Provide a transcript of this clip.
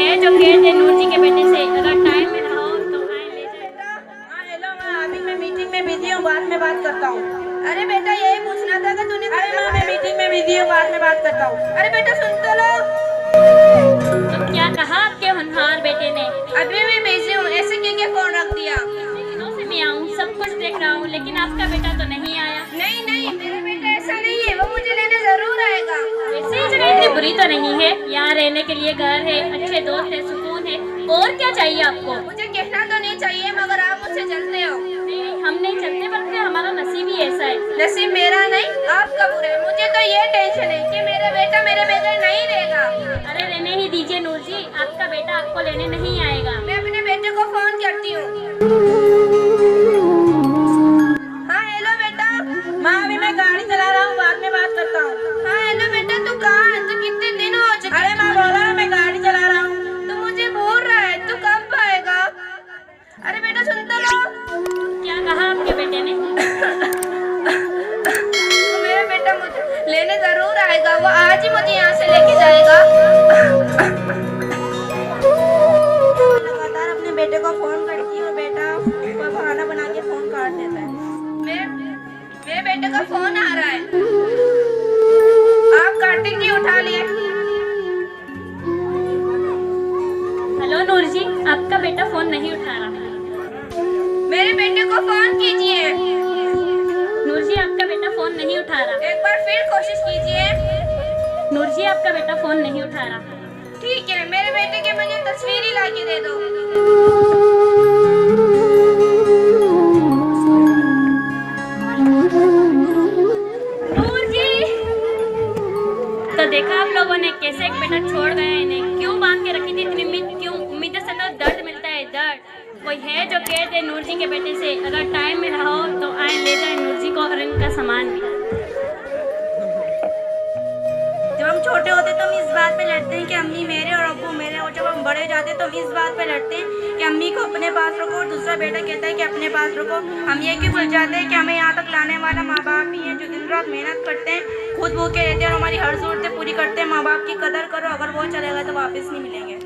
है जो कह दे नूर जी के बेटे से, अगर टाइम में रहो तो आए ले जाए। हाँ हेलो माँ, अभी मैं मीटिंग में बिजी हूँ, बाद में बात करता हूँ। अरे बेटा यही पूछना था कि तूने। अरे माँ मैं मीटिंग में बिजी हूँ, बाद में बात करता हूँ। अरे बेटा सुन तो लो। तो क्या कहा आपके होनहार बेटे ने? अभी मैं बिजी हूँ, ऐसे क्या फोन रख दिया। दिनों से मैं आऊँ, सब कुछ देख रहा हूँ, लेकिन आपका बेटा तो नहीं आया। नहीं नहीं, मेरा बेटा ऐसा नहीं है, वो मुझे लेने जरूर आएगा। वैसे ही जगह इतनी बुरी तो नहीं है, यहाँ रहने के लिए घर है, अच्छे दोस्त है, सुकून है, और क्या चाहिए आपको? मुझे कहना तो नहीं चाहिए, मगर आप मुझसे जलते हो। नहीं, हम नहीं चलते, बल्कि हमारा नसीब ही ऐसा है। नसीब मेरा नहीं, आपका बुरा है। मुझे तो ये टेंशन है कि मेरा बेटा मेरे बगैर नहीं रहेगा। अरे रहने ही दीजिए नूर जी, आपका बेटा आपको लेने नहीं आएगा। मैं अपने बेटे को फोन करती हूँ। हाँ हेलो बेटा। माँ अभी मैं गाड़ी चला रहा हूँ, बाद में बात करता हूँ। हाँ हेलो बेटा, तू कहाँ है? तू कितने दिन हो चुके? अरे माँ बोला ना मैं गाड़ी चला रहा हूँ। तू मुझे भूल रहा है, तू कब आएगा? अरे बेटा सुन तो लो। क्या कहा आपके बेटे ने? तो मेरा बेटा मुझे लेने जरूर आएगा, वो आज ही मुझे यहाँ से लेके जाएगा। लगातार अपने बेटे को फोन करती हूँ, बेटा वो बहाना बना के फोन काट देता है। मेरे बेटे का फोन आ रहा है, आप काटे क्यों उठा लिए? हेलो नूर जी, आपका बेटा फोन नहीं उठा रहा। मेरे बेटे को फोन कीजिए। नूर जी आपका बेटा फोन नहीं उठा रहा। एक बार फिर कोशिश कीजिए। नूर जी आपका बेटा फोन नहीं उठा रहा। ठीक है, मेरे बेटे के मुझे तस्वीर ही लाके दे दो। नूर जी, तो देखा आप लोगों ने कैसे एक बेटा छोड़ गए, इन्हें क्यों बांध के रखी थी इतनी उम्मीद, क्यों उम्मीद से तो दर्द मिलता है, दर्द। कोई है जो कह दे नूर जी के बेटे से, अगर टाइम में रहो तो आए ले जाए नूर जी को और इनका सामान भी। जब हम छोटे होते तो हम इस बात पे लड़ते हैं कि अम्मी मेरे और अब्बू मेरे, और जब हम बड़े हो जाते तो हम इस बात पे लड़ते हैं कि अम्मी को अपने पास रखो, और दूसरा बेटा कहता है कि अपने पास रखो। हम ये क्यों भूल जाते हैं कि हमें यहाँ तक लाने वाला माँ बाप ही है, जो दिन रात मेहनत करते हैं, खुद भूखे रहते हैं और हमारी हर ज़रूरतें पूरी करते हैं। माँ बाप की कदर करो, अगर वो चलेगा तो वापस नहीं मिलेंगे।